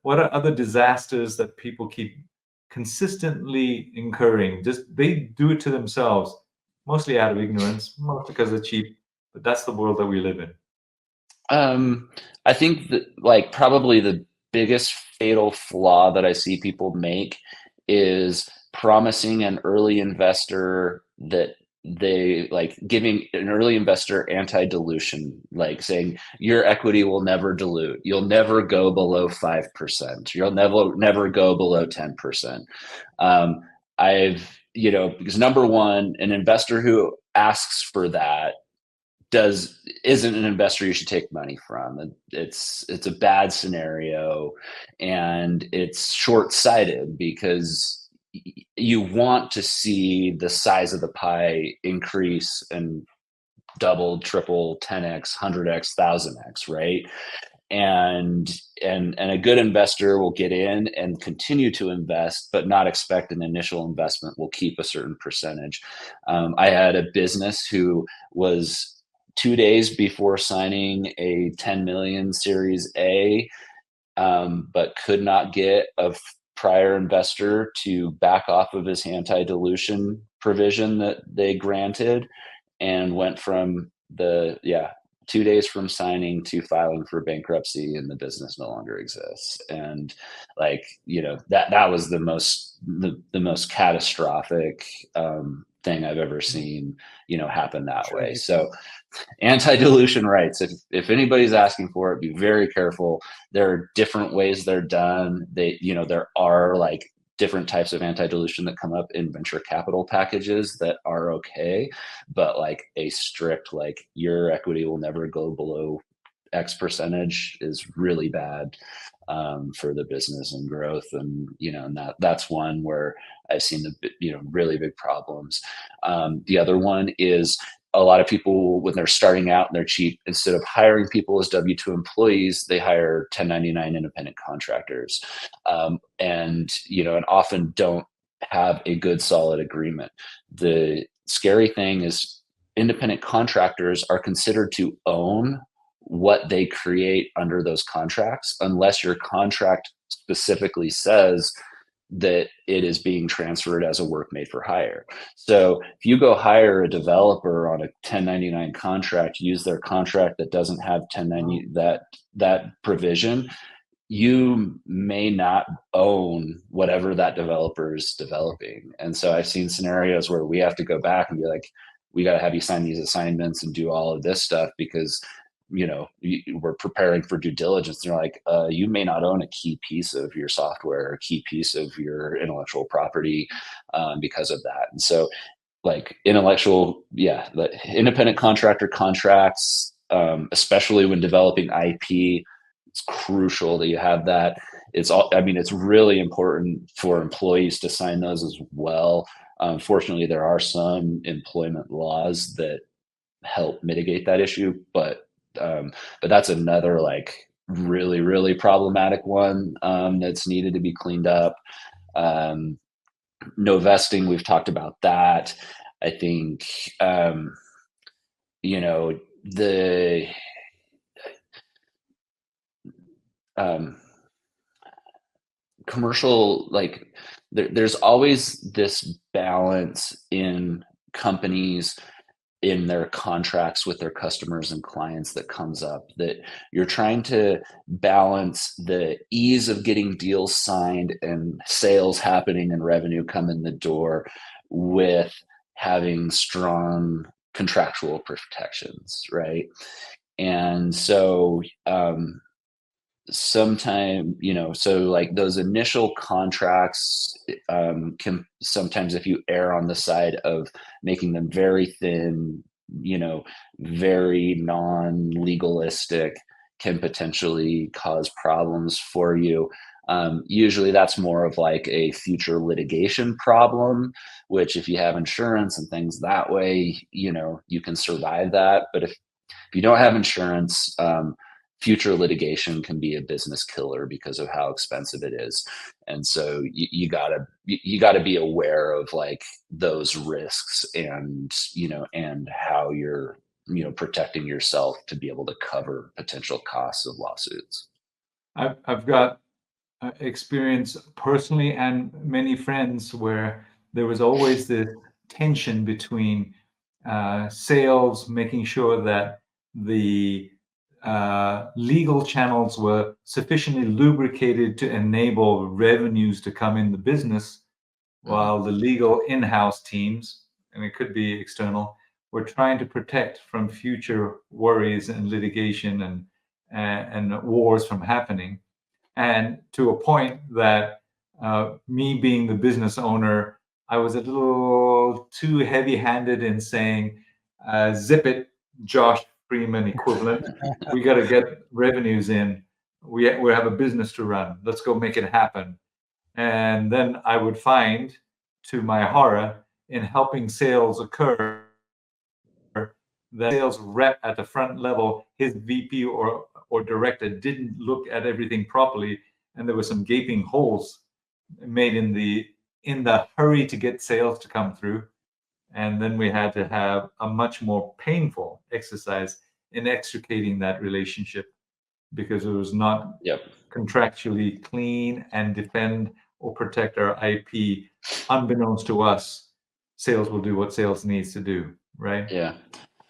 what are other disasters that people keep consistently incurring? Just they do it to themselves, mostly out of ignorance, mostly because they're cheap. But that's the world that we live in. I think that like probably the biggest fatal flaw that I see people make is promising an early investor that they like giving an early investor anti-dilution, like saying your equity will never dilute. You'll never go below 5%. You'll never go below 10%. Um, because number one, an investor who asks for that isn't an investor you should take money from. It's a bad scenario, and it's short-sighted because you want to see the size of the pie increase and double, triple, 10x, 100x, 1000x, right? And a good investor will get in and continue to invest, but not expect an initial investment will keep a certain percentage. I had a business who was 2 days before signing a 10 million Series A, but could not get a prior investor to back off of his anti-dilution provision that they granted, and went from 2 days from signing to filing for bankruptcy, and the business no longer exists. And like, that was the most catastrophic thing I've ever seen, happen that way. So anti-dilution rights, if anybody's asking for it, be very careful. There are different ways they're done. There are like different types of anti-dilution that come up in venture capital packages that are okay, but like a strict, like your equity will never go below X percentage is really bad for the business and growth. And that's one where I've seen the really big problems. The other one is a lot of people, when they're starting out and they're cheap, instead of hiring people as W-2 employees, they hire 1099 independent contractors, and often don't have a good solid agreement. The scary thing is independent contractors are considered to own what they create under those contracts, unless your contract specifically says that it is being transferred as a work made for hire. So if you go hire a developer on a 1099 contract, use their contract that doesn't have 1090 that provision, you may not own whatever that developer is developing. And so I've seen scenarios where we have to go back and be like, we got to have you sign these assignments and do all of this stuff because we're preparing for due diligence. And they're like, you may not own a key piece of your software, a key piece of your intellectual property because of that. And so like the independent contractor contracts, especially when developing IP, it's crucial that you have that. It's really important for employees to sign those as well. Fortunately, there are some employment laws that help mitigate that issue, but that's another like really, really problematic one that's needed to be cleaned up. No vesting, we've talked about that. I think the commercial, like there's always this balance in companies in their contracts with their customers and clients that comes up, that you're trying to balance the ease of getting deals signed and sales happening and revenue come in the door with having strong contractual protections, right? And so so like those initial contracts can sometimes, if you err on the side of making them very thin, very non-legalistic, can potentially cause problems for you. Usually that's more of like a future litigation problem, which if you have insurance and things that way, you can survive that. But if you don't have insurance, future litigation can be a business killer because of how expensive it is. And so you gotta be aware of like those risks, and how you're protecting yourself to be able to cover potential costs of lawsuits. I've got experience personally and many friends where there was always this tension between sales, making sure that the legal channels were sufficiently lubricated to enable revenues to come in the business, while the legal in-house teams, and it could be external, were trying to protect from future worries and litigation and wars from happening. And to a point that me being the business owner, I was a little too heavy-handed in saying, "Zip it, Josh Freeman equivalent. We got to get revenues in. We have a business to run. Let's go make it happen." And then I would find, to my horror, in helping sales occur, the sales rep at the front level, his VP or director didn't look at everything properly, and there were some gaping holes made in the hurry to get sales to come through. And then we had to have a much more painful exercise in extricating that relationship, because it was not Yep. contractually clean and defend or protect our IP. Unbeknownst to us, sales will do what sales needs to do, right? Yeah.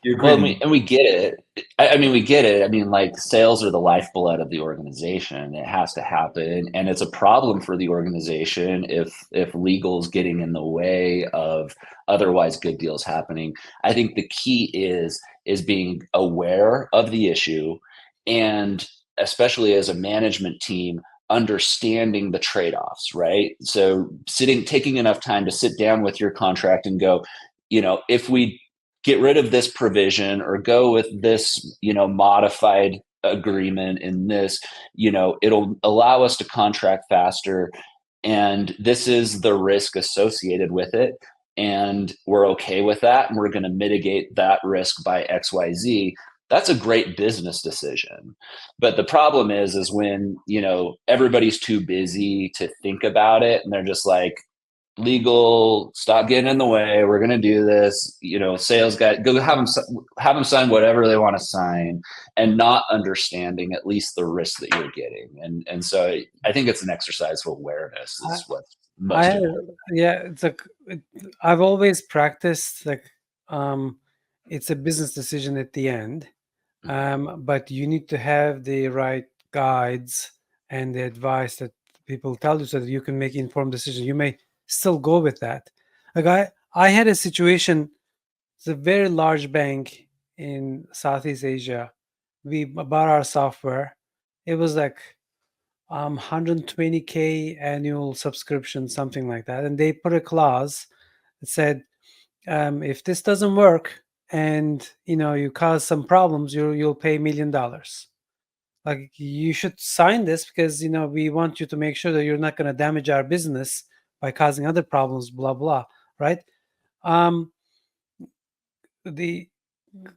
You agree? Well, and we get it. I mean, we get it. I mean, like, sales are the lifeblood of the organization. It has to happen, and it's a problem for the organization if legal's getting in the way of otherwise good deals happening. I think the key is being aware of the issue, and especially as a management team, understanding the trade-offs, right? So taking enough time to sit down with your contract and go, if we get rid of this provision or go with this, modified agreement in this, it'll allow us to contract faster. And this is the risk associated with it. And we're okay with that. And we're going to mitigate that risk by XYZ. That's a great business decision. But the problem is when, everybody's too busy to think about it. And they're just like, legal, stop getting in the way, we're going to do this, sales guy, go have them sign whatever they want to sign, and not understanding at least the risk that you're getting. And so I think it's an exercise of awareness is what's most important. Yeah, I've always practiced it's a business decision at the end, but you need to have the right guides and the advice that people tell you so that you can make informed decisions. You may still go with that. Like I had a situation. It's a very large bank in Southeast Asia. We bought our software. It was like 120K annual subscription, something like that. And they put a clause that said, if this doesn't work and you cause some problems, you'll pay $1 million. Like, you should sign this because we want you to make sure that you're not going to damage our business by causing other problems, blah blah, right?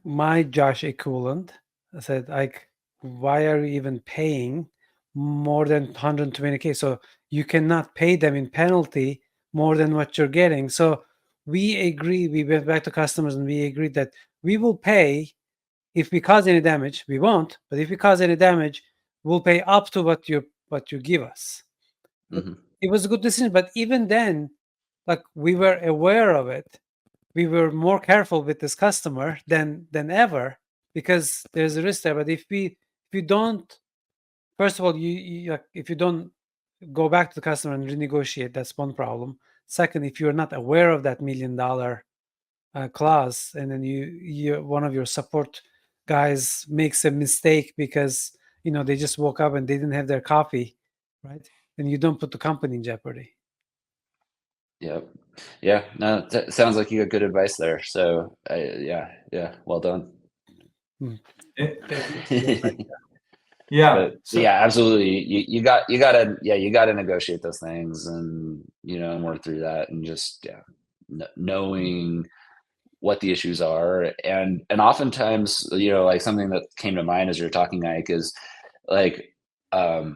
My Josh equivalent said, like, why are you even paying more than 120K? So you cannot pay them in penalty more than what you're getting. So we went back to customers and we agreed that we will pay. If we cause any damage, we won't, but if we cause any damage, we'll pay up to what you give us. Mm-hmm. It was a good decision, but even then, like, we were aware of it. We were more careful with this customer than ever, because there's a risk there. But if you don't, first of all, if you don't go back to the customer and renegotiate, that's one problem. Second, if you're not aware of that $1 million clause, and then you one of your support guys makes a mistake because they just woke up and they didn't have their coffee, right? Then you don't put the company in jeopardy. Yep. Yeah. No, sounds like you got good advice there. So yeah. Well done. Yeah. But yeah, absolutely. You got to negotiate those things and and work through that, and just knowing what the issues are. And oftentimes, like, something that came to mind as you're talking, Ike, is like, I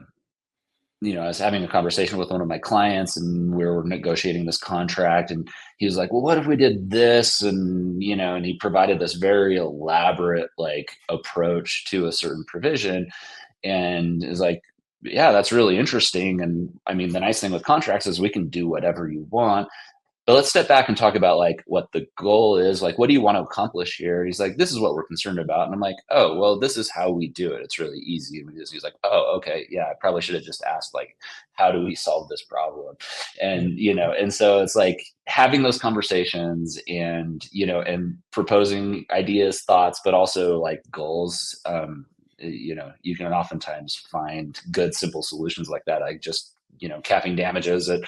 was having a conversation with one of my clients and we were negotiating this contract, and he was like, well, what if we did this? And, and he provided this very elaborate, like, approach to a certain provision. And is like, yeah, that's really interesting. And I mean, the nice thing with contracts is we can do whatever you want. But let's step back and talk about like what the goal is. Like, what do you want to accomplish here? He's like, this is what we're concerned about. And I'm like, oh, well, this is how we do it. It's really easy. And he's like, oh, okay. Yeah, I probably should have just asked, like, how do we solve this problem? And, and so it's like having those conversations and, and proposing ideas, thoughts, but also like goals. You can oftentimes find good, simple solutions like that. Like just, capping damages at,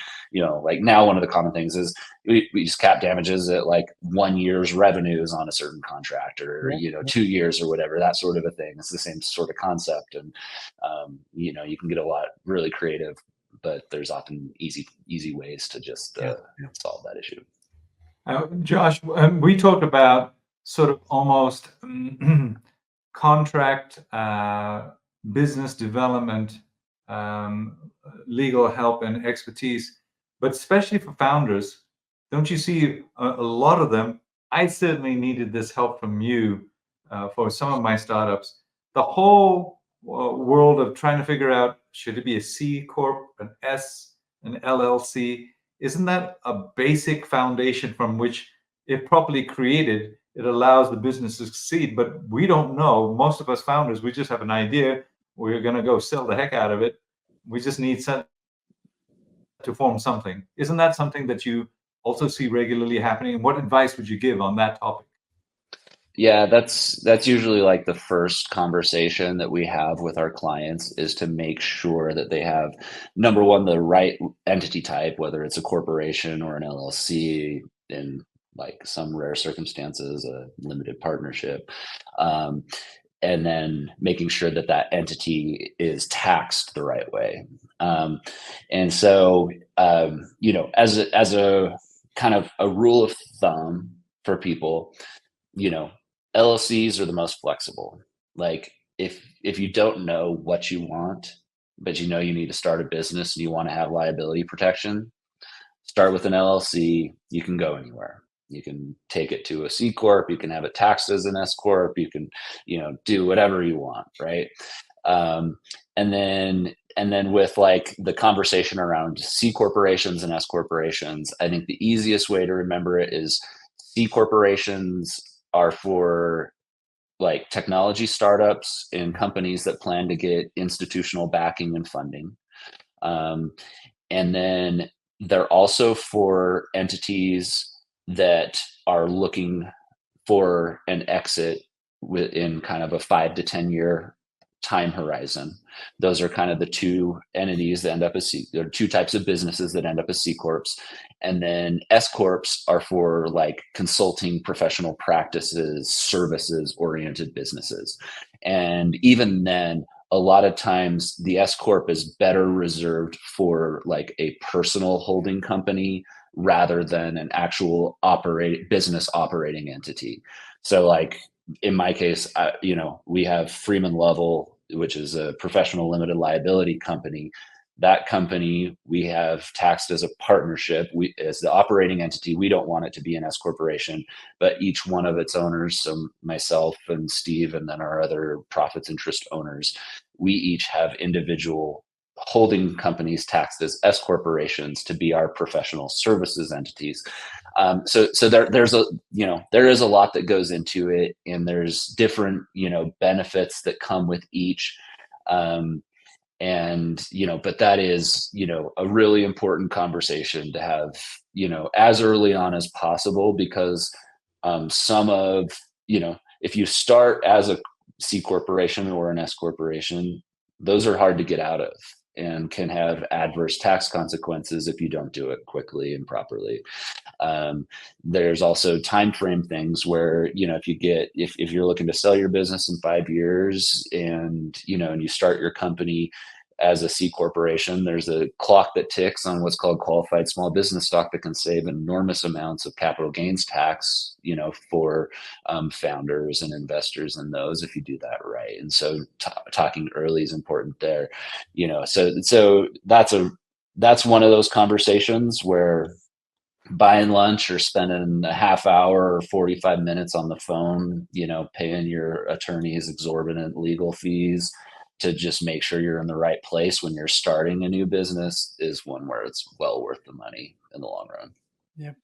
like now one of the common things is we just cap damages at like 1 year's revenues on a certain contract or, 2 years or whatever, that sort of a thing. It's the same sort of concept. And, you can get a lot really creative, but there's often easy ways to just solve that issue. Josh, we talked about sort of almost contract business development, legal help and expertise, but especially for founders, don't you see a lot of them? I certainly needed this help from you for some of my startups. The whole world of trying to figure out, should it be a C Corp, an S, an LLC? Isn't that a basic foundation from which, if properly created, it allows the business to succeed? But we don't know. Most of us founders, we just have an idea. We're going to go sell the heck out of it. We just need to form something. Isn't that something that you also see regularly happening? And what advice would you give on that topic? Yeah, that's usually like the first conversation that we have with our clients, is to make sure that they have, number one, the right entity type, whether it's a corporation or an LLC, in like some rare circumstances, a limited partnership. And then making sure that that entity is taxed the right way. And so, as a kind of a rule of thumb for people, LLCs are the most flexible. Like if you don't know what you want, but you need to start a business and you want to have liability protection, start with an LLC. You can go anywhere. You can take it to a C Corp. You can have it taxed as an S Corp. You can, do whatever you want, right? And then with like the conversation around C corporations and S corporations, I think the easiest way to remember it is C corporations are for like technology startups and companies that plan to get institutional backing and funding. And then they're also for entities that are looking for an exit within kind of a 5 to 10 year time horizon. Those are kind of the two entities that end up as there are two types of businesses that end up as C Corps. And then S Corps are for like consulting, professional practices, services oriented businesses. And even then, a lot of times the S Corp is better reserved for like a personal holding company rather than an actual business operating entity. So like in my case, we have Freeman Level, which is a professional limited liability company. That company we have taxed as a partnership. As the operating entity, we don't want it to be an S corporation, but each one of its owners, so myself and Steve, and then our other profits interest owners, we each have individual holding companies taxed as S corporations to be our professional services entities. So there is a lot that goes into it, and there's different, benefits that come with each. But that is, a really important conversation to have, as early on as possible, because if you start as a C corporation or an S corporation, those are hard to get out of and can have adverse tax consequences if you don't do it quickly and properly. There's also time frame things where, if you're looking to sell your business in 5 years and you start your company as a C corporation, there's a clock that ticks on what's called qualified small business stock that can save enormous amounts of capital gains tax, for founders and investors in those, if you do that right. And so talking early is important there, so that's one of those conversations where buying lunch or spending a half hour or 45 minutes on the phone, paying your attorneys exorbitant legal fees, to just make sure you're in the right place when you're starting a new business is one where it's well worth the money in the long run. Yep.